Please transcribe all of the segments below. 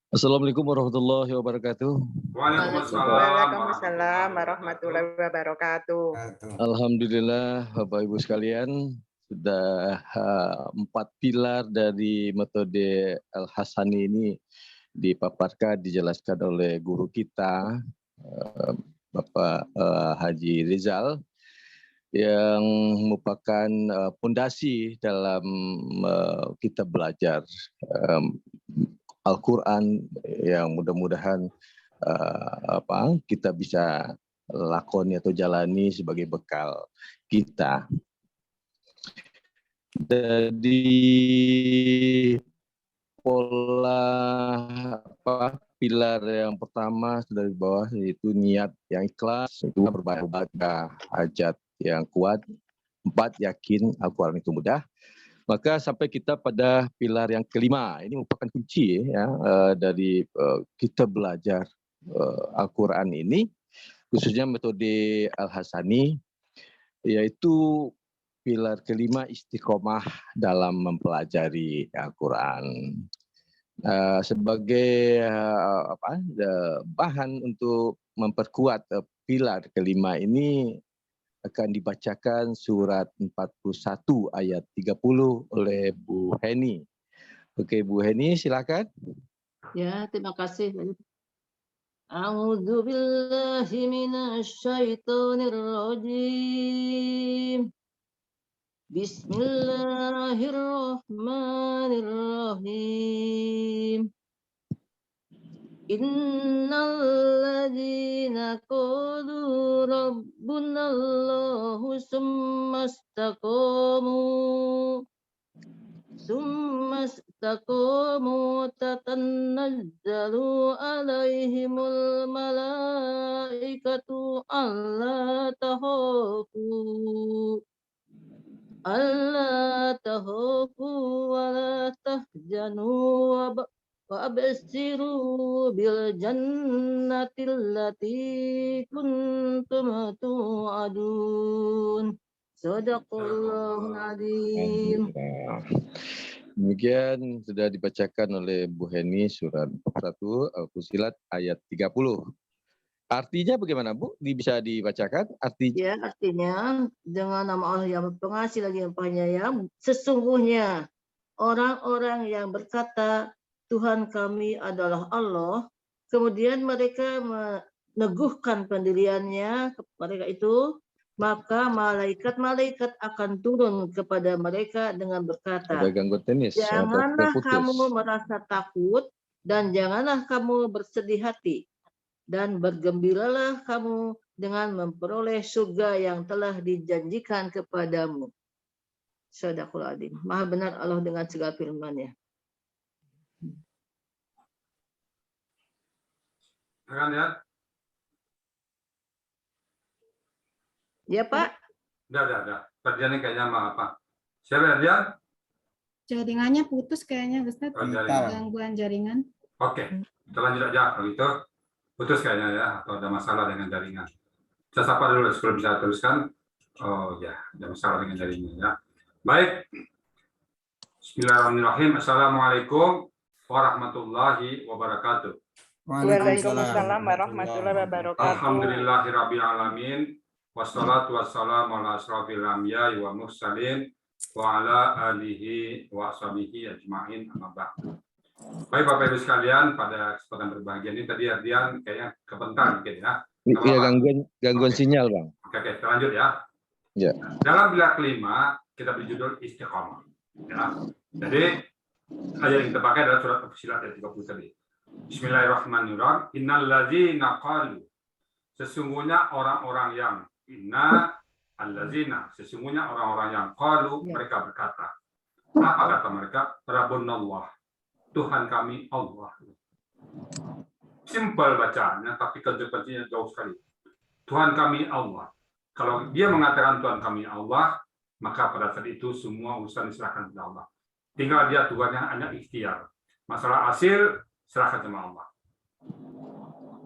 Assalamualaikum warahmatullahi wabarakatuh. Waalaikumsalam warahmatullahi wabarakatuh. Alhamdulillah, Bapak Ibu sekalian, sudah 4 pilar dari metode Al-Hasani ini dipaparkan, dijelaskan oleh guru kita, Bapak Haji Rizal, yang merupakan pondasi dalam kita belajar Al-Quran, yang mudah-mudahan kita bisa lakoni atau jalani sebagai bekal kita. Jadi pola pilar yang pertama sudah di bawah, yaitu niat yang ikhlas, itu berbahagia, hajat yang kuat. 4, yakin Al-Quran itu mudah. Maka sampai kita pada pilar yang kelima. Ini merupakan kunci ya, dari kita belajar Al-Quran ini, khususnya metode Al-Hasani, yaitu pilar kelima, istiqomah dalam mempelajari Al-Quran. Sebagai bahan untuk memperkuat pilar kelima ini, akan dibacakan surat 41 ayat 30 oleh Bu Heni. Oke, Bu Heni, silakan. Ya, terima kasih. A'udzu billahi minasy syaithanir rajim. Bismillahirrahmanirrahim. Innal ladzina qalu rabbunallahu tsumma istaqamu tatanazzalu alaihimul malaikatu alla tahafu wa la tahzanu wa absiru bil jannati allati kuntum tu'adun. Shadaqallahul adzim. Demikian sudah dibacakan oleh Bu Heni surat 41 Al-Fussilat ayat 30. Artinya bagaimana, Bu? Bisa dibacakan artinya? Ya, artinya dengan nama Allah yang pengasih lagi yang penyayang, sesungguhnya orang-orang yang berkata Tuhan kami adalah Allah, kemudian mereka meneguhkan pendiriannya mereka itu, maka malaikat-malaikat akan turun kepada mereka dengan berkata, ada gangguan teknis, janganlah kamu merasa takut dan janganlah kamu bersedih hati, dan bergembiralah kamu dengan memperoleh surga yang telah dijanjikan kepadamu. Shadaqul adzim. Maha benar Allah dengan segala firman-Nya. Ya. Ya, Pak. Udah. Perjanjiannya kayaknya sama apa? Siapa dia? Jaringannya putus kayaknya, Ustaz. Gangguan jaringan. Oke, kita lanjut aja. Kalau gitu, putus kayaknya ya, atau ada masalah dengan jaringan. Saya sapa dulu sebelum bisa teruskan. Oh ya, ada masalah dengan jaringan ya. Baik. Bismillahirrahmanirrahim. Assalamualaikum warahmatullahi wabarakatuh. Waalaikumsalam warahmatullahi wabarakatuh. Alhamdulillahirabbil alamin. Wassalatu wassalamu ala asrofil anbiya'i wa mursalin wa ala alihi wa ashabihi ajma'in amma ba'du. Baik Bapak Ibu sekalian, pada kesempatan berbahagia ini tadi Ardian kayaknya kebentar dikit ya. Iya, gangguan sinyal, Bang. Oke, kita lanjut ya. Ya. Dalam pilar kelima kita beri judul istiqomah. Ya. Jadi ayat yang kita pakai adalah surat Al-Fussilat ayat 30 tadi. Bismillahirrahmanirrahim. Innal ladzina qalu, sesungguhnya orang-orang yang sesungguhnya orang-orang yang qalu, mereka berkata. Apa kata mereka? Rabbunallah, Tuhan kami Allah. Simpel bacaannya, tapi konsekuensinya jauh sekali. Tuhan kami Allah. Kalau dia mengatakan Tuhan kami Allah, maka pada saat itu semua urusan diserahkan kepada Allah. Tinggal dia Tuhannya hanya ikhtiar. Masalah hasil serahkan sama Allah.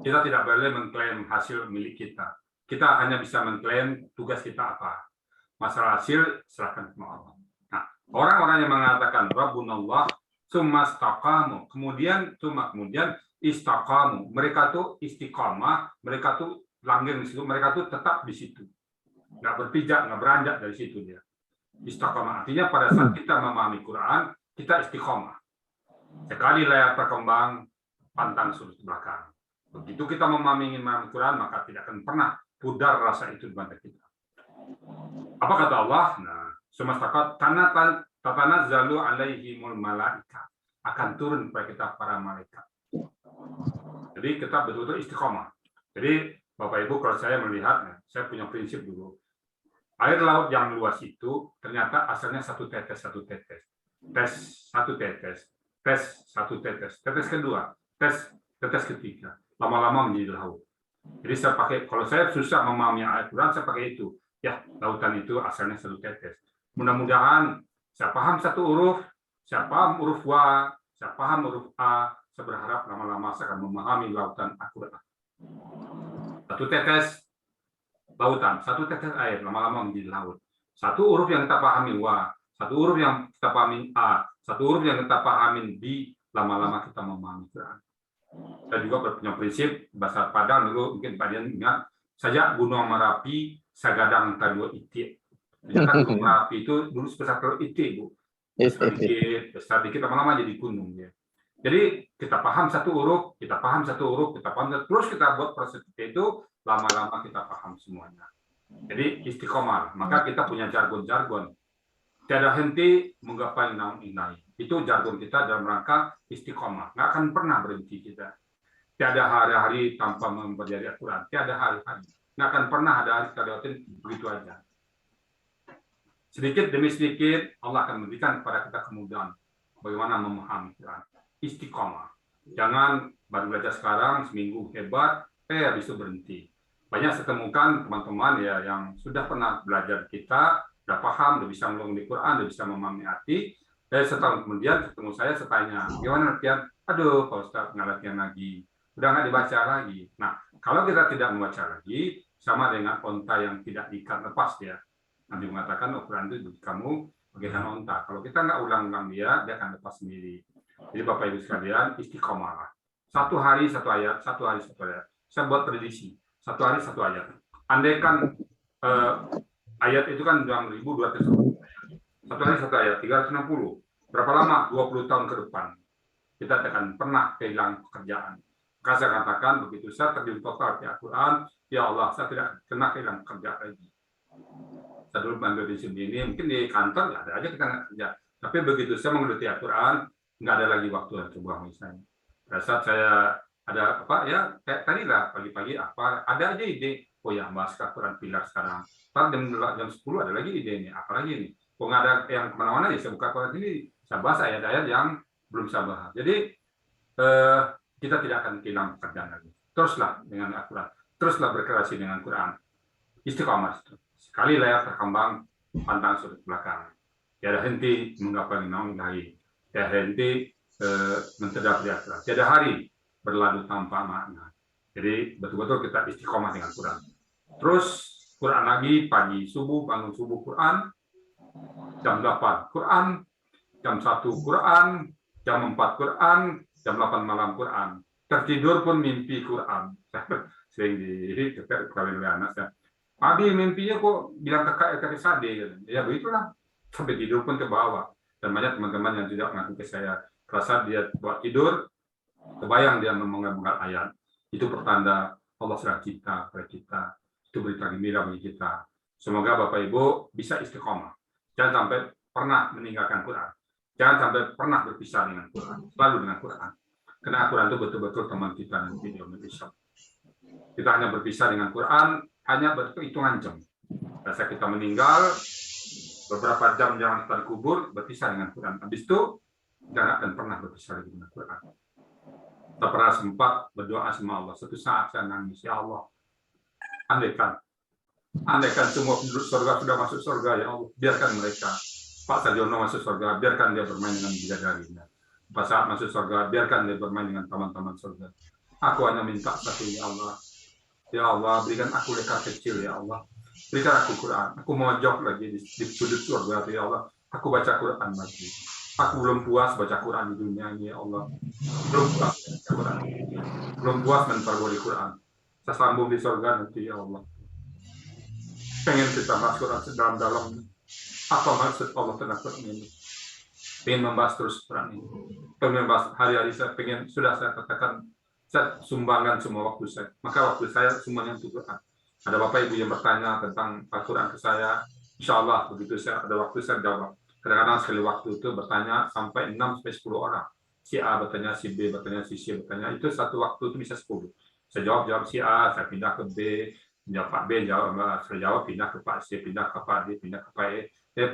Kita tidak boleh mengklaim hasil milik kita. Kita hanya bisa mengklaim tugas kita apa. Masalah hasil serahkan sama Allah. Nah, orang-orang yang mengatakan Rabbunallah, summa istaqamu, kemudian istaqamu. Mereka tuh istiqamah, mereka tuh langgeng di situ, mereka tuh tetap di situ. Nggak berpijak, nggak beranjak dari situ dia. Istiqamah artinya pada saat kita memahami Quran, kita istiqamah. Sekali layar terkembang, pantang surut ke belakang. Begitu kita memahami Quran, maka tidak akan pernah pudar rasa itu di mata kita. Apa kata Allah? Nah, semesta tatanazzalu alaihimul malaika, akan turun kepada kita para malaikat. Jadi kita betul-betul istiqomah. Jadi Bapak Ibu, kalau saya melihat, saya punya prinsip dulu. Air laut yang luas itu ternyata asalnya satu tetes, tetes kedua, tetes ketiga, lama-lama menjadi laut. Jadi saya pakai, kalau saya susah memahami ayat Quran, saya pakai itu. Ya, lautan itu asalnya satu tetes. Mudah-mudahan saya paham satu huruf, saya paham huruf wa, saya paham huruf a, saya berharap lama-lama saya akan memahami lautan Al-Quran. Satu tetes lautan, satu tetes air, lama-lama menjadi laut. Satu huruf yang kita pahami wa, satu huruf yang kita pahami a, satu huruf yang kita pahami b, lama-lama kita memahami Quran. Saya juga punya prinsip bahasa Padang dulu, mungkin Pak Dian ingat, saja Gunung Merapi, Sagadang Kadua Itik. Ternyata Gunung Merapi itu dulu sebesar kalau Itik, Bu. Besar dikit, lama-lama jadi gunung. Ya. Jadi kita paham satu huruf, terus kita buat proses itu, lama-lama kita paham semuanya. Jadi istiqomah, maka kita punya jargon-jargon. Tiada henti menggapai naung inai. Itu jargon kita dalam rangka istiqomah. Nggak akan pernah berhenti kita. Tiada hari-hari tanpa mempelajari Al-Quran. Tiada hari-hari. Nggak akan pernah ada hari kita lewatin begitu aja. Sedikit demi sedikit Allah akan memberikan kepada kita kemudahan bagaimana memahami Quran. Istiqomah. Jangan baru belajar sekarang seminggu hebat, habis itu berhenti. Banyak saya temukan teman-teman ya yang sudah pernah belajar kita, sudah paham, sudah bisa melong di Quran, sudah bisa memahami arti. Dari setahun kemudian ketemu saya tanya, gimana latihan? Aduh, Pak Ustaz nggak latihan lagi, udah nggak dibaca lagi. Nah, kalau kita tidak membaca lagi, sama dengan onta yang tidak diikat lepas dia. Nabi mengatakan Quran itu kamu bagaikan onta. Kalau kita nggak ulang-ulang dia akan lepas sendiri. Jadi Bapak Ibu sekalian, istiqomah. Satu hari satu ayat, satu hari satu ayat. Saya buat prediksi, satu hari satu ayat. Andaikan ayat itu kan 6.200 satu hari satu ayat, 360. Berapa lama? 20 tahun ke depan. Kita akan pernah kehilangan pekerjaan. Maka saya katakan, begitu saya terjun total di Al-Quran, ya Allah, saya tidak pernah kehilangan pekerjaan lagi. Saya dulu mengambil di sini, mungkin di kantor, ya ada aja kita nggak kerja. Tapi begitu saya menggeluti Al-Quran, nggak ada lagi waktu yang terbuang misalnya. Pada saat saya ada apa ya, kayak tadi lah, pagi-pagi apa, ada aja ide, oh ya, bahas Al-Quran pilar sekarang. Jam 10 ada lagi ide ini, apa lagi nih? Kalau nggak ada yang kemana-mana, ya saya buka Al-Quran ini, saya bahas ayat-ayat yang belum saya bahas. Jadi, kita tidak akan kehilangan pekerjaan lagi. Teruslah dengan Al-Quran. Teruslah berkreasi dengan Quran. Istiqomah. Sekali layar terkembang, pantang sudut belakang. Tiada henti menggapai naung ilahi. Tiada henti mentedap di Al-Quran. Tiada hari berlalu tanpa makna. Jadi betul-betul kita istiqomah dengan Quran. Terus Quran lagi, pagi subuh, bangun subuh Quran, jam 8 Quran, jam 1 Quran, jam 4 Quran, jam 8 malam Quran. Tertidur pun mimpi Quran. Sering dikawin oleh anak saya. Abi mimpinya kok bilang kakak sade. Ya begitulah. Sampai tidur pun ke bawah. Dan banyak teman-teman yang tidak mengaku ke saya. Rasa dia buat tidur, kebayang dia mengenal ayat. Itu pertanda Allah sedang cinta pada kita. Itu berita gembira bagi kita. Semoga Bapak Ibu bisa istiqomah. Jangan sampai pernah meninggalkan Quran. Jangan sampai pernah berpisah dengan Quran. Selalu dengan Quran. Karena Quran itu betul-betul teman kita nanti di Indonesia. Kita hanya berpisah dengan Quran, hanya berhitungan jam. Pada kita meninggal, beberapa jam yang kita dikubur, berpisah dengan Quran. Habis itu, kita akan pernah berpisah lagi dengan Quran. Kita pernah sempat berdoa sama Allah. Suatu saat saya nangis, ya Allah, andaikan semua penduduk surga sudah masuk surga, ya Allah, biarkan mereka. Pak Sajono masuk surga, biarkan dia bermain dengan bidadarinya. Pas saat masuk surga, biarkan dia bermain dengan teman-teman surga. Aku hanya minta satu, ya Allah. Ya Allah, berikan aku lekar kecil, ya Allah. Berikan aku Quran. Aku mojok lagi di sudut surga, ya Allah. Aku baca Quran lagi. Aku belum puas baca Quran di dunia ini, ya Allah. Belum puas baca Quran. Belum puas mentadaburi Quran. Saya sambung di surga nanti, ya Allah. Pengen kita masuk dalam apa maksud Allah tentang Quran ini. Pengen membahas terus Quran ini. Pengen membahas hari-hari saya pengen, sudah saya katakan, saya sumbangkan semua waktu saya. Maka waktu saya semuanya untuk Quran. Ada Bapak Ibu yang bertanya tentang Al-Quran ke saya, insya Allah begitu saya ada waktu saya jawab. Kadang-kadang sekali waktu itu bertanya sampai 6-10 orang. Si A bertanya, si B bertanya, si C bertanya. Itu satu waktu itu bisa 10. Saya jawab si A, saya pindah ke B, jawab Pak B, saya jawab pindah ke Pak C, pindah ke Pak D, pindah ke Pak E.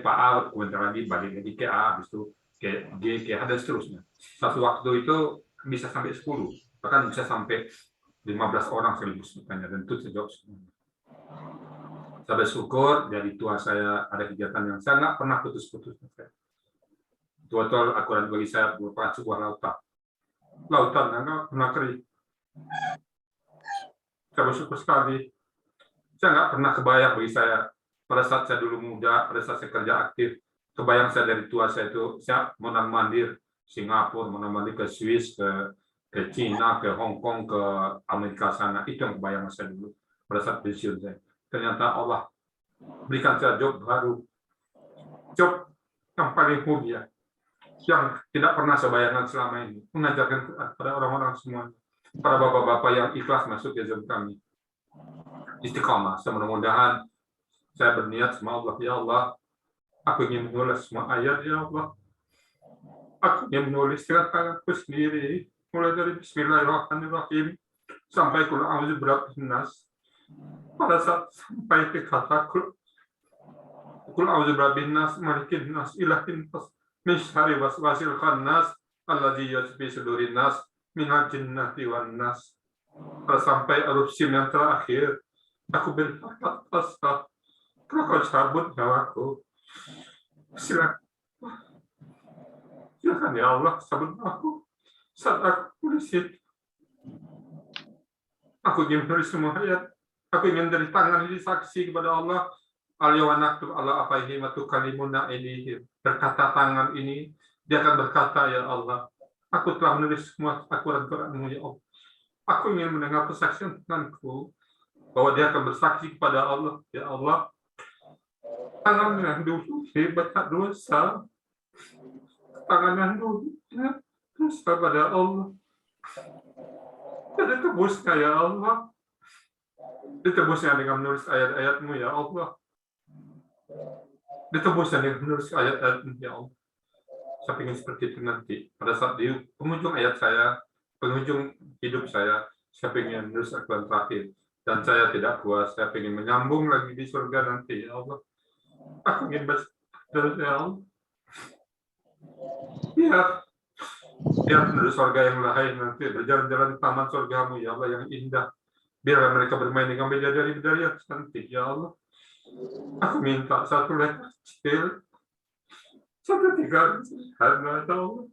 Pak A komentar lagi, balik lagi ke A, habis itu ke G, ke H, dan seterusnya. Satu waktu itu bisa sampai 10. Bahkan bisa sampai 15 orang sekaligus bertanya. Dan itu saya jawab semuanya. Saya bersyukur dari tua saya ada kegiatan yang saya nggak pernah putus-putus. Betul Al-Quran bagi saya merupakan sebuah lautan. Lautan yang nggak pernah kering. Saya bersyukur sekali. Saya nggak pernah kebayang bagi saya pada saat saya dulu muda, pada saat saya kerja aktif, kebayang saya dari tua saya itu saya mondar-mandir Singapura, mondar-mandir ke Swiss, ke Cina, ke Hong Kong, ke Amerika sana. Itu yang kebayang saya dulu pada saat pensiun saya. Ternyata Allah berikan saya job baru, job yang paling mulia, yang tidak pernah saya bayangkan selama ini, mengajarkan kepada orang-orang semua, para bapak-bapak yang ikhlas masuk ke Zoom kami. Istiqamah, mudah-mudahan saya berniat sama Allah, ya Allah, aku ingin menulis semua ayat, ya Allah, aku ingin menulis dengan tanganku sendiri, mulai dari Bismillahirrahmanirrahim sampai Qul a'udzu birabbin nas. Pada saat sampai ke kata Qul a'udzu birabbin nas, malikin nas, ilahin nas, min syarri waswasil khannas, alladzi yuwaswisu fi sudurin nas, minal jinnati wan nas. Pada sampai huruf sin yang terakhir, aku berkata, kalau kau cabut nyawaku, silakan ya Allah, cabut aku. Saat aku tulis itu, aku ingin menulis semua ayat. Aku ingin dari tangan ini saksi kepada Allah. Al-yawanaktu ala afaihim wa tukallimuna aydihim. Berkata tangan ini, dia akan berkata, ya Allah, aku telah menulis semua Al-Quran-Quranmu, ya Allah. Aku ingin mendengar kesaksian tanganku, bahwa dia akan bersaksi kepada Allah, ya Allah, tangan yang dulu hebat dosa, tangan yang dulu dosa pada Allah. Ada tebusnya, ya Allah. Ditebusnya dengan menulis ayat-ayat-Mu, ya Allah. Ditebusnya dengan menulis ayat-ayat-Mu, ya Allah. Saya ingin seperti itu nanti. Pada saat di penghujung ayat saya, penghujung hidup saya ingin menulis Al-Quran terakhir. Dan saya tidak puas, saya ingin menyambung lagi di surga nanti, ya Allah. Aku ingin baca, ya Allah. Biar menulis surga yang lain nanti, berjalan-jalan di taman surga-Mu, ya Allah, yang indah. Biar mereka bermain dengan bidadari-bidadari yang cantik, ya Allah. Aku minta satu letter kecil, 1-3 karena ya Allah.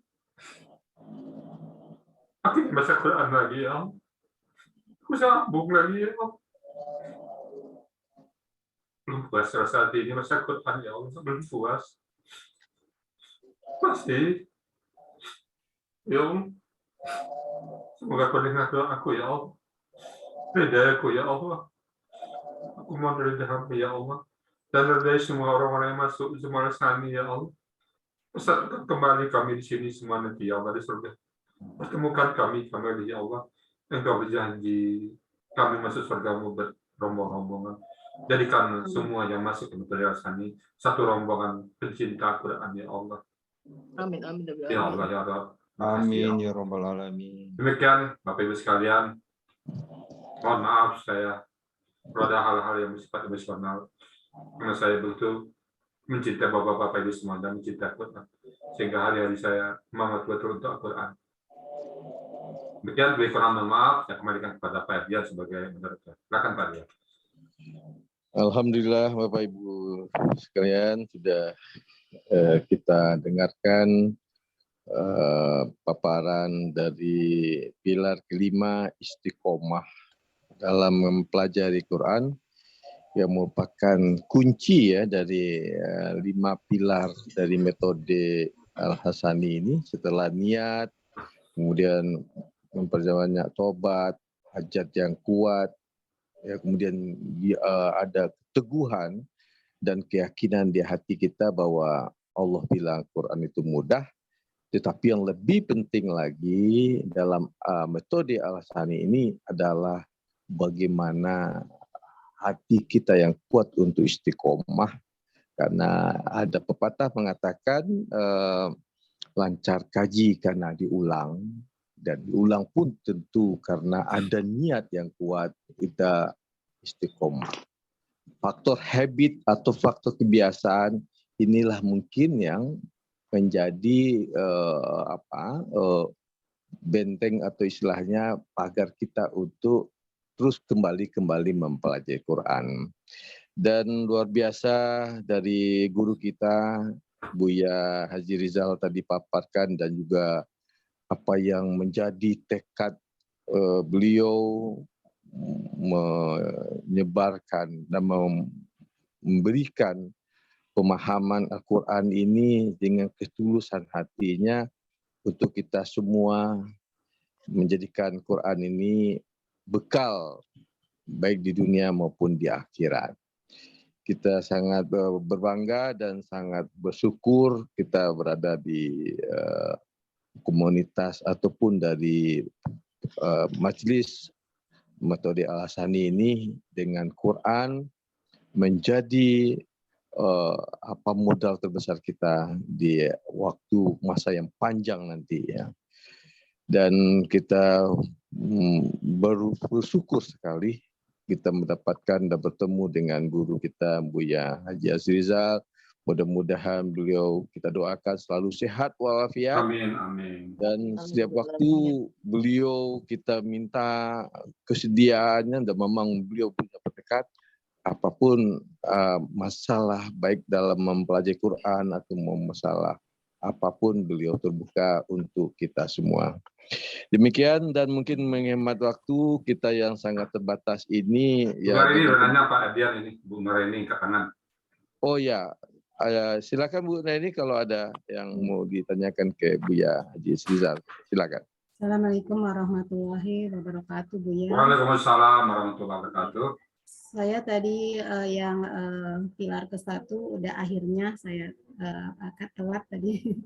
Aku ingin baca Quran lagi, ya Allah. Aku sambung lagi, ya Allah. Belum puas saat ini baca Quran, ya Allah. Belum puas. Masih. Ya Allah. Semoga kau dengar doa aku, ya Allah. Ridhaku, ya Allah. Aku mohon ridhamu, ya Allah. Dan ridhai semua orang-orang yang masuk semua sani, ya Allah. Persatukan kembali kami di sini semua nanti, ya Allah, di surga. Pertemukan kami kembali, ya Allah. Engkau berjanji kami masuk surga-Mu berombong-rombongan. Jadikan semua yang masuk ke Mutiara Sani satu rombongan pencinta Quran, ya Allah. Amin, amin. Ya Allah, ya Allah. Amin ya rabbal alamin. Demikian Bapak Ibu sekalian. Mohon maaf saya ada hal-hal yang bersifat emosional karena saya betul mencintai Bapak-Bapak Ibu semua dan mencintai Quran sehingga hari-hari saya semangat betul untuk Al-Quran. Demikian, lebih kurang mohon maaf, saya kembalikan kepada Pak Dian sebagai moderator. Silakan Pak Dian. Alhamdulillah Bapak Ibu sekalian sudah kita dengarkan paparan dari pilar kelima istiqomah dalam mempelajari Quran yang merupakan kunci ya dari 5 pilar dari metode Al-Hasani ini setelah niat, kemudian memperbanyak tobat, hajat yang kuat, ya, kemudian ada keteguhan dan keyakinan di hati kita bahwa Allah bilang Quran itu mudah, tetapi yang lebih penting lagi dalam metode Al-Hasani ini adalah bagaimana hati kita yang kuat untuk istiqomah, karena ada pepatah mengatakan lancar kaji karena diulang, dan diulang pun tentu karena ada niat yang kuat kita istiqomah. Faktor habit atau faktor kebiasaan inilah mungkin yang menjadi benteng atau istilahnya pagar kita untuk terus kembali mempelajari Quran. Dan luar biasa dari guru kita Buya Haji Rizal tadi paparkan, dan juga apa yang menjadi tekad beliau menyebarkan dan memberikan pemahaman Al-Quran ini dengan ketulusan hatinya untuk kita semua menjadikan Quran ini bekal baik di dunia maupun di akhirat. Kita sangat berbangga dan sangat bersyukur kita berada di komunitas ataupun dari majelis metode Al-Hasani ini, dengan Quran menjadi modal terbesar kita di waktu masa yang panjang nanti, ya. Dan kita bersyukur sekali kita mendapatkan dan bertemu dengan guru kita Buya Haji Azrizal. Mudah-mudahan beliau, kita doakan selalu sehat walafiat. Amin, amin. Dan setiap waktu beliau kita minta kesediaannya, dan memang beliau punya bertekad apapun masalah baik dalam mempelajari Quran atau masalah apapun, beliau terbuka untuk kita semua. Demikian, dan mungkin menghemat waktu kita yang sangat terbatas ini. Bu Marini nanya Pak Edian ini, Bu Marini ke kanan. Oh ya, silakan Bu Marini kalau ada yang mau ditanyakan ke Buya Haji Rizal. Silakan. Assalamualaikum warahmatullahi wabarakatuh, Buya. Waalaikumsalam warahmatullahi wabarakatuh. Saya tadi yang pilar ke-1 udah akhirnya saya agak telat tadi.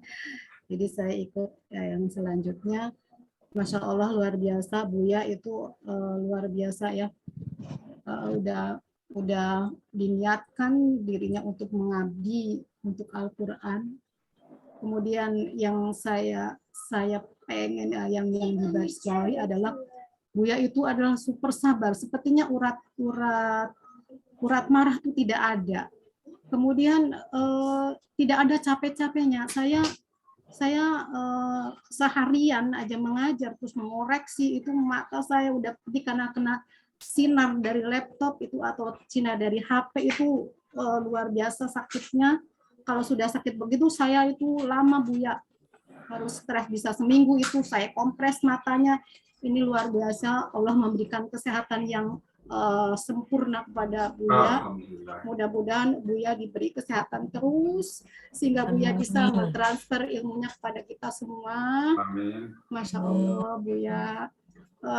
Jadi saya ikut yang selanjutnya. Masya Allah luar biasa, Buya itu luar biasa ya. Udah diniatkan dirinya untuk mengabdi untuk Al-Quran. Kemudian yang saya pengen yang digarisbawahi adalah Buya itu adalah super sabar. Sepertinya urat marah itu tidak ada. Kemudian tidak ada capek-capeknya. Saya seharian aja mengajar terus mengoreksi, itu mata saya udah putih karena kena sinar dari laptop itu atau sinar dari HP itu luar biasa sakitnya. Kalau sudah sakit begitu saya itu lama Buya, harus stres bisa seminggu itu saya kompres matanya. Ini luar biasa, Allah memberikan kesehatan yang sempurna kepada Buya. Mudah-mudahan Buya diberi kesehatan terus sehingga Buya bisa mentransfer ilmunya kepada kita semua. Amin. Masya Allah Buya.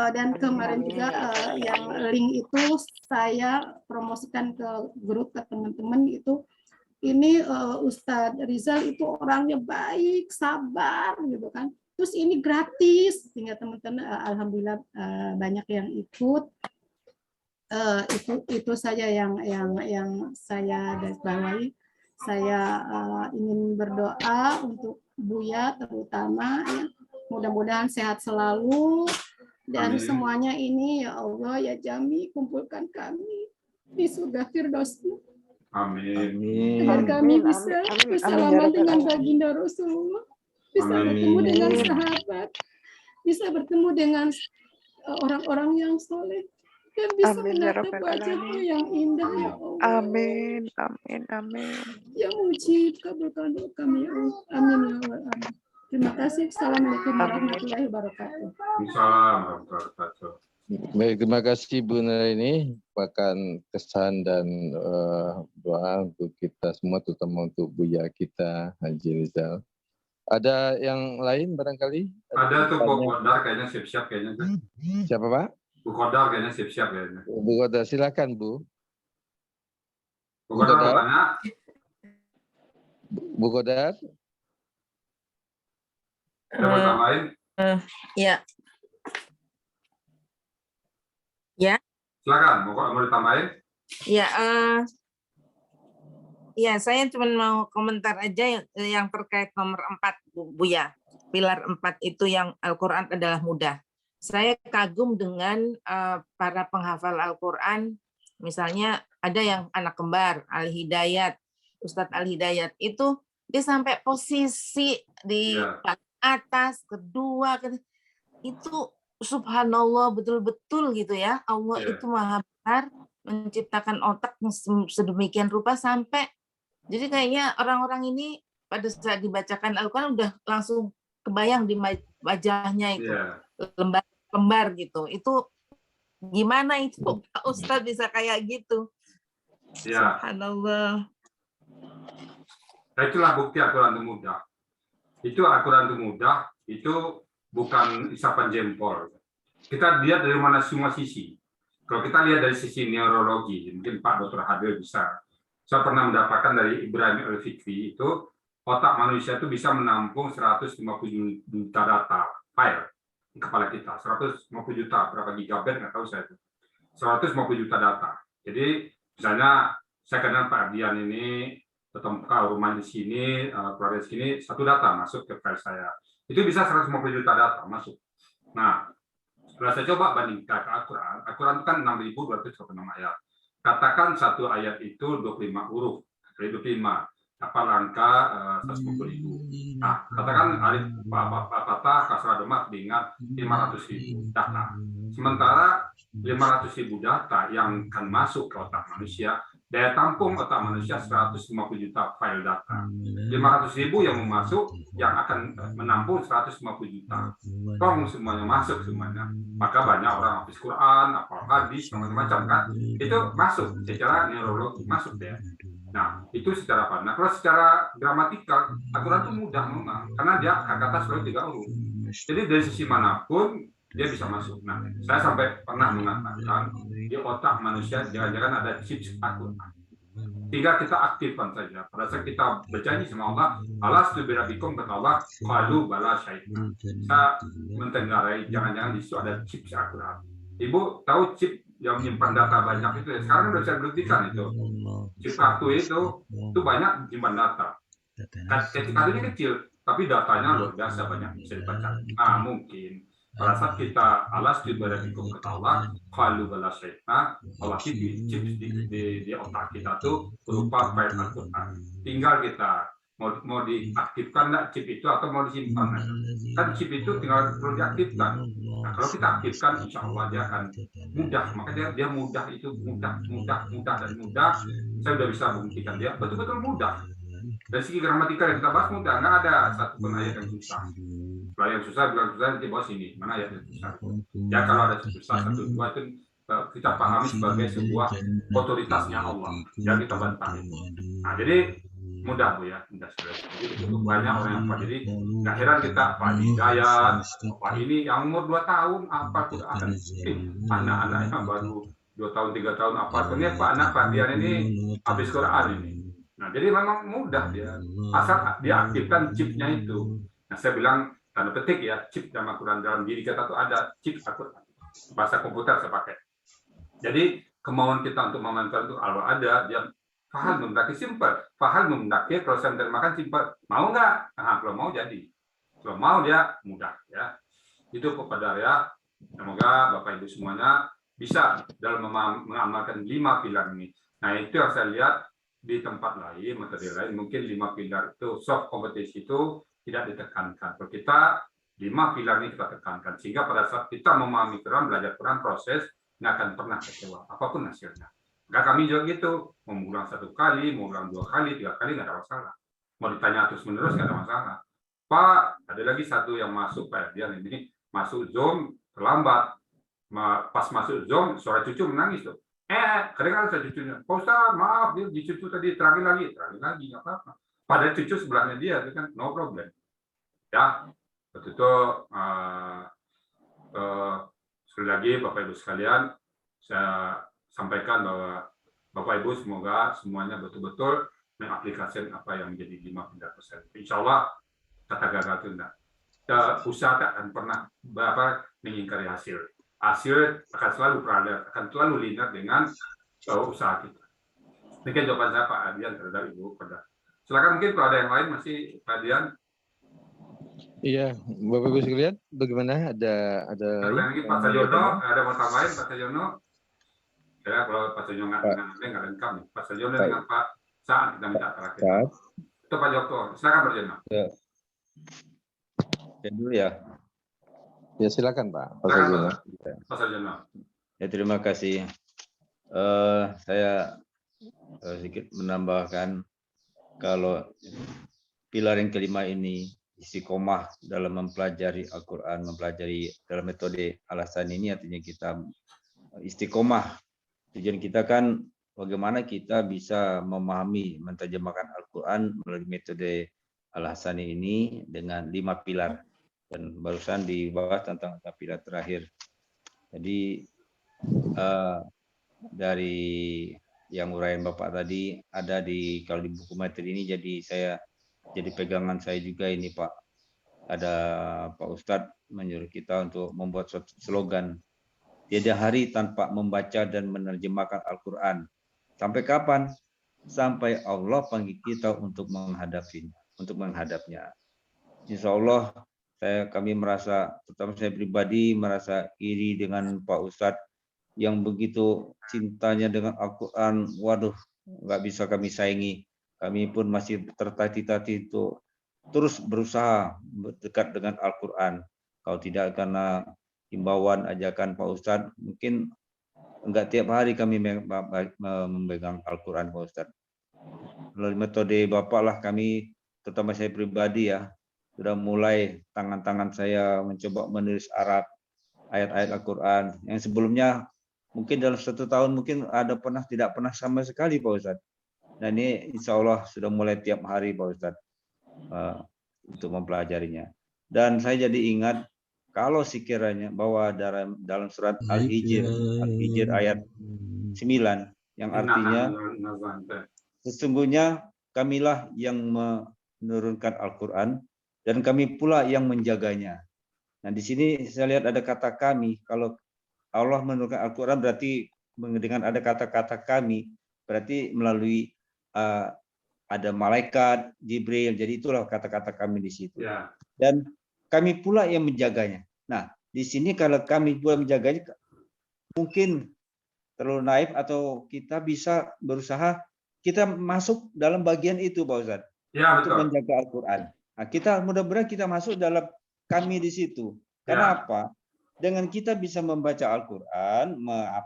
Dan kemarin juga yang link itu saya promosikan ke grup, ke teman-teman itu. Ini Ustadz Rizal itu orangnya baik, sabar gitu kan. Terus ini gratis sehingga teman-teman alhamdulillah banyak yang ikut. Itu saja yang saya garisbawahi. Saya ingin berdoa untuk Buya terutama ya, mudah-mudahan sehat selalu dan Amin. semuanya ini ya Allah ya Jami kumpulkan kami di surga Firdaus-Mu. Amin. Agar kami bisa bersalaman dengan baginda Rasulullah, bisa bertemu dengan sahabat, bisa bertemu dengan orang-orang yang soleh, dan bisa menatap wajahmu yang indah ya Allah. Amin, amin, amin. Ya mujib, kabulkan doa kami ya Allah. Amin ya Allah. Amin. Terima kasih. Assalamualaikum warahmatullahi wabarakatuh. Waalaikumsalam warahmatullahi wabarakatuh. Baik, terima kasih Bu Narini. Bahkan kesan dan doa untuk kita semua, terutama untuk Buya kita Haji Rizal. Ada yang lain barangkali? Ada tuh Bu Tanya. Kodar kayaknya siap-siap kayaknya. tuh. Siapa Pak? Bu Kodar kayaknya siap-siap kayaknya. Bu Kodar, silakan Bu. Bu Kodar mau tanya? Bu Kodar. Ada mau tambahin? Ya, Silakan, mau ditambahin? ya, ya, saya cuma mau komentar aja yang terkait nomor 4, Buya. Pilar 4 itu yang Al-Quran adalah mudah. Saya kagum dengan para penghafal Al-Quran. Misalnya ada yang anak kembar, Al-Hidayat, Ustadz Al-Hidayat, itu dia sampai posisi di atas, kedua, itu subhanallah betul-betul gitu ya. Allah itu maha besar, menciptakan otak sedemikian rupa sampai, jadi kayaknya orang-orang ini pada saat dibacakan Al-Quran udah langsung kebayang di wajahnya itu, lembar gitu. Itu gimana itu Pak Ustadz bisa kayak gitu? Subhanallah. Nah, itulah bukti Al-Quran itu mudah. Itu Al-Quran itu mudah, itu bukan isapan jempol. Kita lihat dari mana semua sisi. Kalau kita lihat dari sisi neurologi, mungkin Pak Dr. Hadir bisa. Saya pernah mendapatkan dari Ibrahim Al-Fikri itu, otak manusia itu bisa menampung 150 juta data file di kepala kita. 150 juta, berapa gigabit, nggak tahu saya itu. 150 juta data. Jadi, misalnya, saya kenal Pak Ardian ini, atau rumah di sini, keluarga di sini, satu data masuk ke file saya. Itu bisa 150 juta data masuk. Nah, setelah saya coba bandingkan ke Al-Quran, Al-Quran itu kan 6.226 ayat. Katakan satu ayat itu 25 huruf, dari 25. Apa langkah 150.000. Nah, katakan alif fatah kasrah dhammah diingat 500.000 data. Sementara 500.000 data yang akan masuk ke otak manusia, daya tampung otak manusia 150 juta file data. 500.000 yang mau masuk, yang akan menampung 150 juta. Tolong semuanya masuk semuanya. Maka banyak orang habis Quran, hafal hadis, macam-macam kan. Itu masuk secara neurologi, masuk ya. Nah, itu secara apa? Nah, kalau secara gramatikal, Al-Quran itu mudah memang, karena dia kata selalu 3 huruf. Jadi dari sisi manapun dia bisa masuk. Nah, saya sampai pernah mengatakan di otak manusia jangan-jangan ada chip Al-Quran. Tinggal kita aktifkan saja. Pada saat kita berjanji sama Allah, alastu birabbikum, kata Allah, qalu bala syaitan. Saya mentenggarai jangan-jangan di situ ada chip Al-Quran. Ibu tahu chip yang menyimpan data banyak itu ya. Sekarang sudah bisa buktikan itu. Chip kartu itu banyak menyimpan data. Kartunya kecil, tapi datanya luar biasa banyak bisa dibaca. Nah, mungkin pada saat kita alastu birabbikum, kata Allah, qalu bala syaitan, Allah chip di otak kita tuh berupa file Al-Quran. Tinggal kita mau diaktifkan nggak chip itu atau mau disimpan. Kan chip itu tinggal perlu diaktifkan. Nah, kalau kita aktifkan, insya Allah dia akan mudah. Makanya dia mudah itu mudah. Saya sudah bisa buktikan dia betul-betul mudah. Dari segi gramatikal yang kita bahas mudah, nggak ada satu pun ayat yang susah. Kalau yang susah bilang susah di bawah sini, mana ayat yang susah? Ya kalau ada susah 1, 2 itu kita pahami sebagai sebuah otoritasnya Allah yang kita bantah. Nah, jadi mudah Bu ya, mudah sekali. Jadi untuk banyak orang yang jadi nggak heran kita Pak Hidayat, Pak ini yang umur 2 tahun apa Quran, anak-anak yang baru 2 tahun 3 tahun apa ini Pak anak Pak Dian ini habis Quran ini. Nah, jadi memang mudah dia, asal dia aktifkan chipnya itu. Nah, saya bilang tanda petik ya, chip dalam Al-Quran, dalam diri kita tuh ada chip Al-Quran. Bahasa komputer saya pakai. Jadi kemauan kita untuk memainkan itu kalau ada, dia faham mendaki simpel, faham mendaki kalau saya terjemahkan simpel. Mau nggak? Nah, kalau mau jadi. Kalau mau dia mudah ya. Itu kepada ya. Semoga Bapak Ibu semuanya bisa dalam mengamalkan 5 pilar ini. Nah, itu yang saya lihat di tempat lain, materi lain, mungkin 5 pilar itu soft kompetisi itu tidak ditekankan. Kalau kita 5 pilar ini kita tekankan, sehingga pada saat kita memahami Quran, belajar Quran, proses nggak akan pernah kecewa, apapun hasilnya. Nggak kami juga gitu, mau mengulang 1 kali, mau mengulang 2 kali, 3 kali nggak ada masalah. Mau ditanya terus menerus nggak ada masalah. Pak, ada lagi satu yang masuk Pak Dian ini masuk Zoom terlambat, pas masuk Zoom suara cucu menangis tuh. Kadang-kadang saya cucunya, Pak Ustaz, maaf, dia cucu tadi terangin lagi, nggak apa-apa. Padahal cucu sebelahnya dia, itu kan no problem. Ya, betul. Sekali lagi Bapak Ibu sekalian, saya sampaikan bahwa Bapak Ibu semoga semuanya betul-betul mengaplikasikan apa yang menjadi 5%. Insya Allah kata gagal itu enggak. Usaha tak akan pernah mengingkari hasil. Hasil akan selalu berada, akan selalu linear dengan usaha kita. Mungkin jawaban saya Pak Adian terhadap Ibu Pada. Silakan mungkin kalau ada yang lain masih Pak Adian. Iya, Bapak Ibu sekalian, bagaimana? Ada Lagi Pak Sajono, ada mau tambahin Pak Sajono? Ya, kalau Pak Sajono nggak lengkap nih. Pak Sajono dengan Pak Saan kita minta terakhir. Itu Pak Joko, silakan Pak Sajono. Ya dulu ya. Ya silakan Pak. Pak Sajono. Ya terima kasih. Saya sedikit menambahkan kalau pilar yang kelima ini istiqomah dalam mempelajari Al-Quran, mempelajari dalam metode Al-Hassani ini artinya kita istiqomah. Tujuan kita kan bagaimana kita bisa memahami, menerjemahkan Al-Quran melalui metode Al-Hassani ini dengan 5 pilar. Dan barusan dibahas tentang pilar terakhir. Jadi dari yang uraian Bapak tadi ada di kalau di buku materi ini, jadi saya jadi pegangan saya juga ini Pak. Ada Pak Ustadz menyuruh kita untuk membuat suatu slogan. Tiada hari tanpa membaca dan menerjemahkan Al-Quran. Sampai kapan? Sampai Allah panggil kita untuk menghadapnya. Insya Allah kami merasa, terutama saya pribadi merasa iri dengan Pak Ustadz yang begitu cintanya dengan Al-Quran. Waduh, nggak bisa kami saingi. Kami pun masih tertatih-tatih untuk terus berusaha dekat dengan Al-Quran. Kalau tidak karena himbauan ajakan Pak Ustadz, mungkin enggak tiap hari kami memegang Al-Quran Pak Ustadz. Melalui metode Bapak lah kami, terutama saya pribadi ya, sudah mulai tangan-tangan saya mencoba menulis Arab, ayat-ayat Al-Quran. Yang sebelumnya mungkin dalam 1 tahun mungkin tidak pernah sama sekali Pak Ustadz. Dan ini insya Allah sudah mulai tiap hari Pak Ustadz untuk mempelajarinya. Dan saya jadi ingat kalau sekiranya bahwa dalam surat Al-Hijr ayat 9 yang artinya sesungguhnya kamilah yang menurunkan Al-Quran dan kami pula yang menjaganya. Nah di sini saya lihat ada kata kami. Kalau Allah menurunkan Al-Quran berarti dengan ada kata-kata kami berarti melalui ada malaikat Jibril. Jadi itulah kata-kata kami di situ. Ya. Dan kami pula yang menjaganya. Nah, di sini kalau kami pula menjaganya, mungkin terlalu naif atau kita bisa berusaha kita masuk dalam bagian itu, Pak Ustadz, ya, untuk menjaga Al-Quran. Nah, kita mudah-mudahan kita masuk dalam kami di situ. Karena apa? Dengan kita bisa membaca Al-Quran,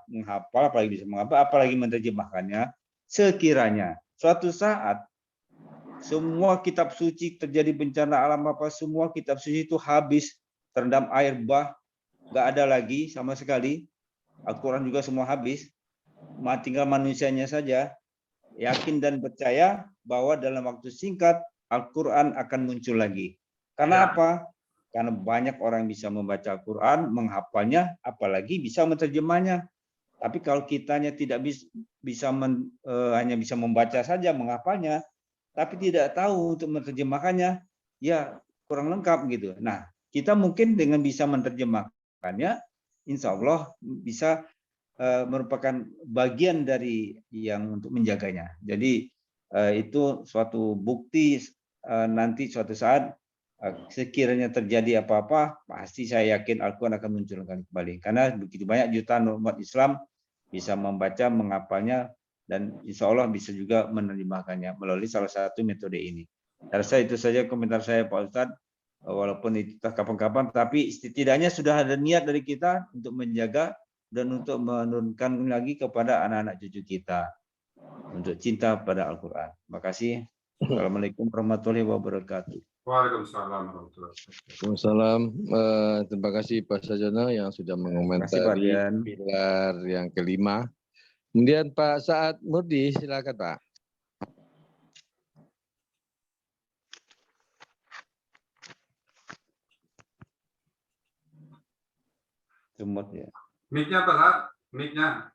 menghafal, apalagi bisa menghafal, apalagi menerjemahkannya, sekiranya suatu saat semua kitab suci terjadi bencana alam apa, semua kitab suci itu habis terendam air bah, nggak ada lagi sama sekali. Al-Quran juga semua habis, tinggal manusianya saja. Yakin dan percaya bahwa dalam waktu singkat Al-Quran akan muncul lagi. Karena apa? Karena banyak orang bisa membaca Al-Quran, menghafalnya, apalagi bisa menerjemahnya. Tapi kalau kitanya tidak bisa hanya bisa membaca saja, menghafalnya, tapi tidak tahu untuk menerjemahkannya, ya kurang lengkap gitu. Nah, kita mungkin dengan bisa menerjemahkannya, insya Allah bisa merupakan bagian dari yang untuk menjaganya. Jadi itu suatu bukti nanti suatu saat sekiranya terjadi apa-apa, pasti saya yakin Al-Quran akan muncul kembali. Karena begitu banyak jutaan umat Islam bisa membaca, menghafalnya, dan insya Allah bisa juga menerjemahkannya melalui salah satu metode ini. Saya itu saja komentar saya Pak Ustadz. Walaupun itu kapan-kapan, tapi setidaknya sudah ada niat dari kita untuk menjaga dan untuk menurunkan lagi kepada anak-anak cucu kita untuk cinta pada Al-Quran. Terima kasih. Assalamualaikum warahmatullahi wabarakatuh. Waalaikumsalam warahmatullahi wabarakatuh. Waalaikumsalam. Terima kasih Pak Sajono yang sudah mengomentari pilar yang kelima. Kemudian Pak Saad Murdi, silakan Pak. Semut ya. Mic-nya Pak Saad, mic-nya.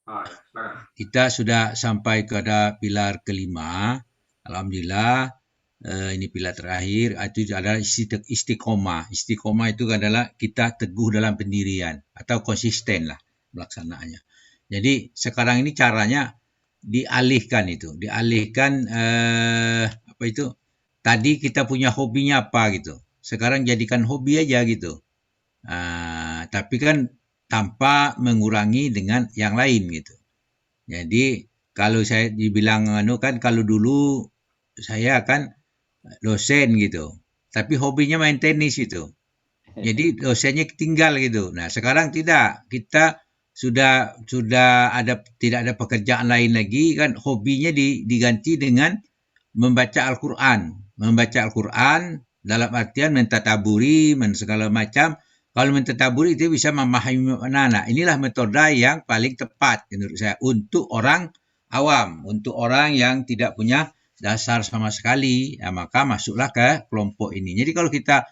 Ya, silakan. Kita sudah sampai kepada pilar kelima. Alhamdulillah, ini pilar terakhir. Itu adalah istiqomah. Istiqomah itu adalah kita teguh dalam pendirian atau konsisten lah melaksanaannya. Jadi sekarang ini caranya dialihkan itu, dialihkan apa itu? Tadi kita punya hobinya apa gitu. Sekarang jadikan hobi aja gitu. Tapi kan tanpa mengurangi dengan yang lain gitu. Jadi kalau saya dibilang kan kalau dulu saya kan dosen gitu. Tapi hobinya main tenis itu. Jadi dosennya tinggal gitu. Nah, sekarang tidak. Kita sudah tidak ada pekerjaan lain lagi kan hobinya diganti dengan membaca Al-Qur'an. Membaca Al-Qur'an dalam artian mentadaburi, segala macam. Kalau mentadaburi itu bisa memahami makna. Nah, inilah metode yang paling tepat menurut saya untuk orang awam, untuk orang yang tidak punya dasar sama sekali. Ya, maka masuklah ke kelompok ini. Jadi kalau kita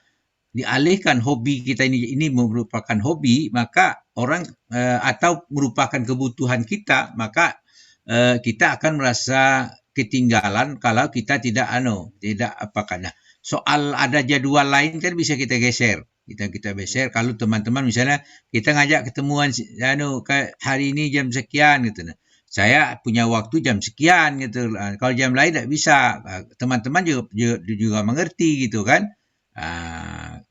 dialihkan hobi kita ini merupakan hobi, maka orang atau merupakan kebutuhan kita, maka kita akan merasa ketinggalan kalau kita tidak apakan. Nah, soal ada jadwal lain kan bisa kita geser. Kita geser kalau teman-teman misalnya kita ngajak ketemuan hari ini jam sekian gitu. Nah, saya punya waktu jam sekian gitu. Kalau jam lain tidak bisa. Teman-teman juga mengerti gitu kan.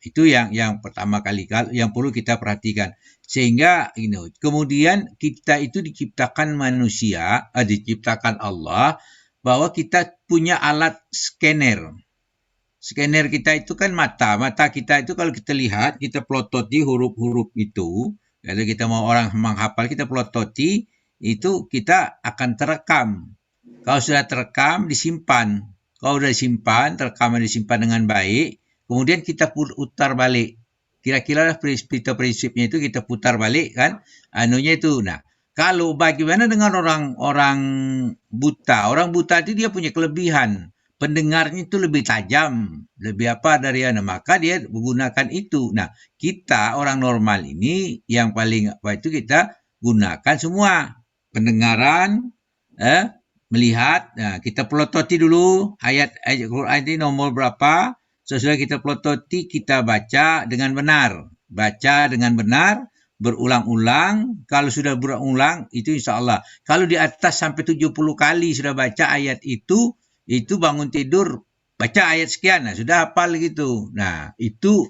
Itu yang pertama kali yang perlu kita perhatikan. Sehingga kemudian kita itu diciptakan manusia, diciptakan Allah bahwa kita punya alat scanner. Scanner kita itu kan mata. Mata kita itu kalau kita lihat, kita pelototi huruf-huruf itu. Kalau kita mau orang menghafal, kita pelototi, itu kita akan terekam. Kalau sudah terekam, disimpan. Kalau sudah disimpan, terekam dan disimpan dengan baik, kemudian kita putar balik. Kira-kira prinsipnya itu kita putar balik kan. Anunya itu. Nah, kalau bagaimana dengan orang buta? Orang buta itu dia punya kelebihan. Pendengarnya itu lebih tajam, lebih apa dari maka dia menggunakan itu. Nah, kita orang normal ini yang paling apa itu kita gunakan semua pendengaran, melihat. Nah, kita pelototi dulu ayat Quran ini nomor berapa. Sesudah kita pelototi, kita baca dengan benar. Baca dengan benar, berulang-ulang. Kalau sudah berulang, itu insya Allah. Kalau di atas sampai 70 kali sudah baca ayat itu bangun tidur, baca ayat sekian. Nah, sudah hafal gitu. Nah, itu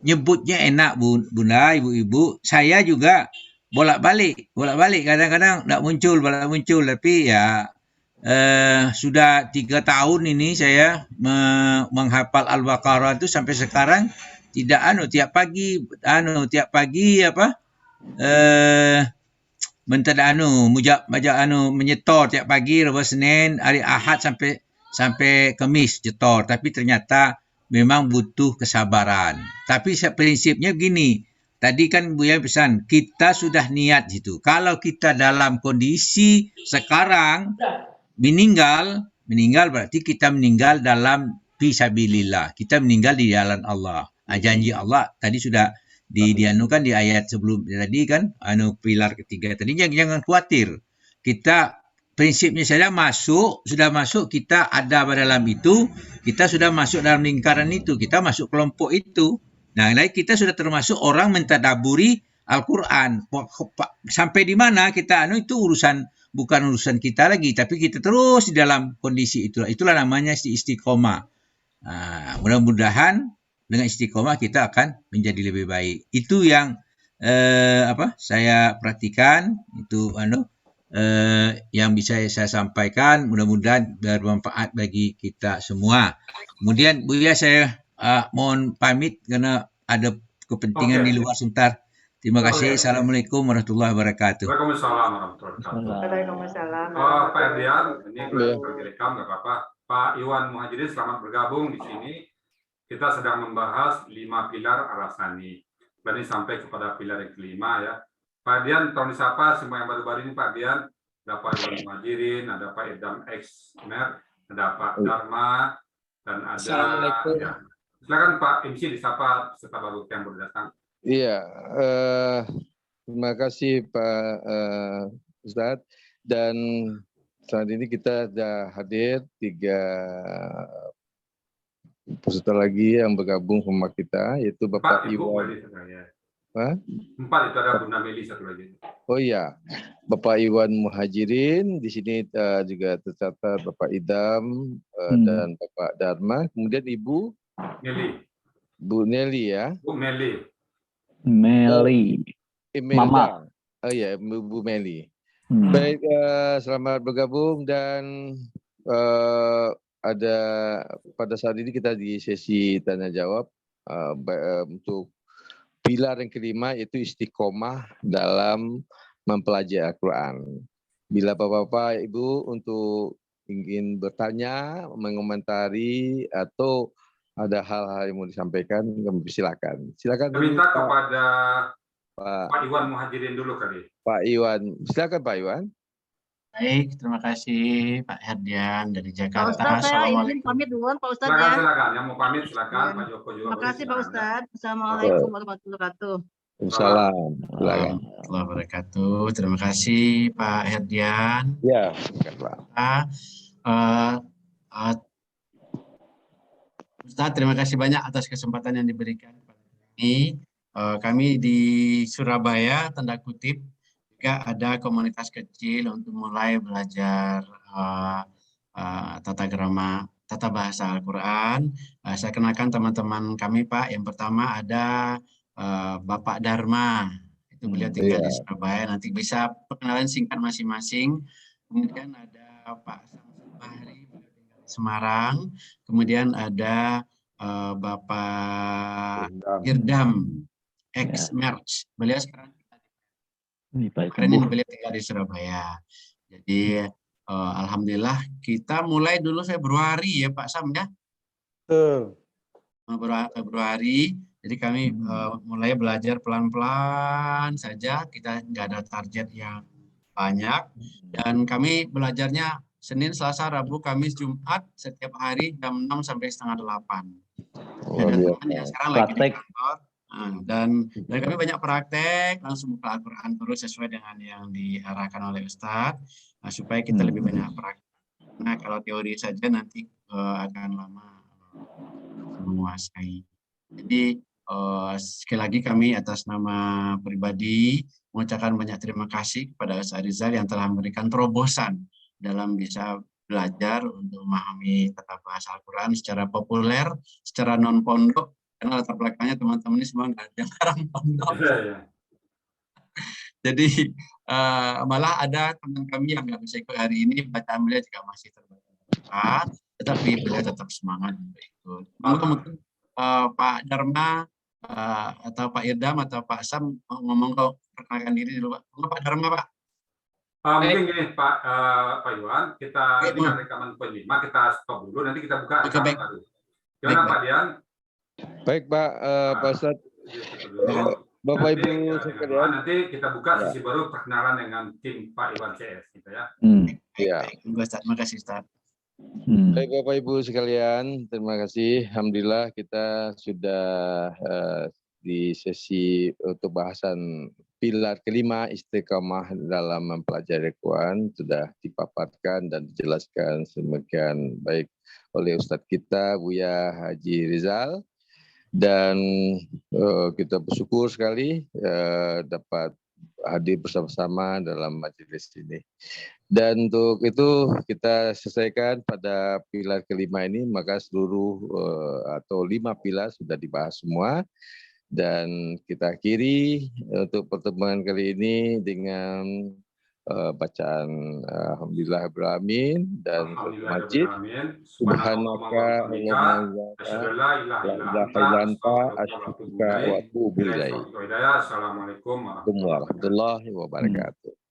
nyebutnya enak, Bunda, Ibu-ibu. Saya juga bolak-balik. Kadang-kadang tidak muncul. Tapi ya, sudah 3 tahun ini saya menghafal Al-Baqarah itu sampai sekarang tidak tiap pagi menyetor tiap pagi, Rabu, Senin, hari Ahad sampai Kamis nyetor. Tapi ternyata memang butuh kesabaran. Tapi prinsipnya begini. Tadi kan Buya pesan, kita sudah niat gitu. Kalau kita dalam kondisi sekarang meninggal berarti kita meninggal dalam fisabilillah. Kita meninggal di jalan Allah. Janji Allah tadi sudah dianukan di ayat sebelum tadi kan pilar ketiga tadi. Jangan khawatir. Kita prinsipnya sudah masuk kita ada dalam itu, kita sudah masuk dalam lingkaran itu, kita masuk kelompok itu. Nah, kita sudah termasuk orang mentadaburi Al-Qur'an. Sampai di mana kita itu bukan urusan kita lagi, tapi kita terus di dalam kondisi itulah. Itulah namanya istiqomah. Mudah-mudahan dengan istiqomah kita akan menjadi lebih baik. Itu yang saya perhatikan, itu yang bisa saya sampaikan. Mudah-mudahan bermanfaat bagi kita semua. Kemudian Buya saya mohon pamit karena ada kepentingan di luar sebentar. Terima kasih. Assalamualaikum warahmatullahi wabarakatuh. Waalaikumsalam warahmatullahi wabarakatuh. Waalaikumsalam. Pak Erdian, ini direkam nggak apa-apa. Pak Iwan Muhajirin, selamat bergabung di sini. Kita sedang membahas 5 pilar Al-Asani. Dan ini sampai kepada pilar yang kelima ya. Pak Dian, tolong disapa semua yang baru-baru ini Pak Dian. Ada Pak Iwan Muhajirin, ada Pak Edam X Mer, ada Pak Dharma, dan ada Silakan Pak MC disapa peserta baru yang baru datang. Iya, terima kasih Pak Ustadz. Dan saat ini kita sudah hadir 3 peserta lagi yang bergabung sama kita, yaitu Bapak 4 Ibu Iwan. Meli satu lagi. Hah? 4 itu ada Bunda Meli satu lagi. Oh iya, Bapak Iwan Muhajirin, di sini juga tercatat Bapak Idam dan Bapak Dharma, kemudian Ibu Meli. Bu Nelly ya. Bu Meli. Meli. Imelda. Mama. Oh iya, Bu Meli. Baik, selamat bergabung dan ada pada saat ini kita di sesi tanya jawab untuk pilar yang kelima yaitu istiqomah dalam mempelajari Al-Quran. Bila Bapak-Bapak Ibu untuk ingin bertanya, mengomentari atau ada hal-hal yang mau disampaikan, silakan. Silakan. Minta kepada Pak Iwan Muhajirin dulu kali. Pak Iwan, silakan Pak Iwan. Baik, terima kasih Pak Herdian dari Pak Jakarta. Ustadz, saya izin Assalamualaikum. pamit duluan Pak Ustadz Silakan, ya. silakan. Yang mau pamit silakan. Ya. Pak Joko juga. Terima boleh, kasih Pak silakan. Ustadz. Assalamualaikum warahmatullahi wabarakatuh. Salam. Silakan. Warahmatullahi wabarakatuh. Terima kasih Pak Herdian. Ya, silakan Pak. Ustadz, terima kasih banyak atas kesempatan yang diberikan pada ini. Kami di Surabaya, tanda kutip, juga ada komunitas kecil untuk mulai belajar tata bahasa Al-Quran. Saya kenalkan teman-teman kami, Pak. Yang pertama ada Bapak Dharma. Itu beliau tinggal di Surabaya. Nanti bisa perkenalan singkat masing-masing. Kemudian ada Pak Samsul Bahri, beliau tinggal di Semarang. Kemudian ada Bapak Irdam, ex-Merch. Beliau sekarang ini beliau tinggal di Surabaya. Jadi alhamdulillah kita mulai dulu Februari ya Pak Sam ya. Februari. Jadi kami mulai belajar pelan-pelan saja. Kita nggak ada target yang banyak. Dan kami belajarnya Senin, Selasa, Rabu, Kamis, Jumat setiap hari jam 6 sampai setengah 8. Ada teman yang sekarang lagi di kantor. Dan kami banyak praktek, langsung buka Al-Quran terus sesuai dengan yang diarahkan oleh Ustadz, supaya kita lebih banyak praktek. Nah, kalau teori saja nanti akan lama menguasai. Jadi, sekali lagi kami atas nama pribadi mengucapkan banyak terima kasih kepada Ustadz Rizal yang telah memberikan terobosan dalam bisa belajar untuk memahami tata bahasa Al-Quran secara populer, secara non-pondok, karena latar belakangnya teman-teman ini semua nggak ada orang pondok. Jadi malah ada teman kami yang nggak bisa ikut hari ini, bacaan beliau juga masih terbatas, tetapi beliau tetap semangat untuk ikut. Mungkin Pak Dharma atau Pak Irdam atau Pak Sam ngomong kok perkenalkan diri dulu Pak. Pak Dharma Pak. Mungkin gini Pak Iwan, kita ini kan rekaman poin 5, kita stop dulu, nanti kita buka rekaman baru. Gimana Pak Dian? Baik Pak Ustadz, Bapak Ibu sekalian. Nanti kita buka sesi baru perkenalan dengan tim Pak Iwan CS, gitu ya. Iya. Terima kasih Ustaz. Baik Bapak Ibu sekalian, terima kasih. Alhamdulillah kita sudah di sesi untuk bahasan pilar kelima istiqamah dalam mempelajari Al-Quran sudah dipaparkan dan dijelaskan sedemikian baik oleh Ustadz kita Buya Haji Rizal. Dan kita bersyukur sekali dapat hadir bersama-sama dalam majelis ini. Dan untuk itu kita selesaikan pada pilar kelima ini, maka seluruh atau 5 pilar sudah dibahas semua. Dan kita akhiri untuk pertemuan kali ini dengan bacaan Alhamdulillah Beramin dan Majid Subhanaka Allahumma la ilaha anta asyhadu wa atubu ilaik. Assalamualaikum warahmatullahi wabarakatuh.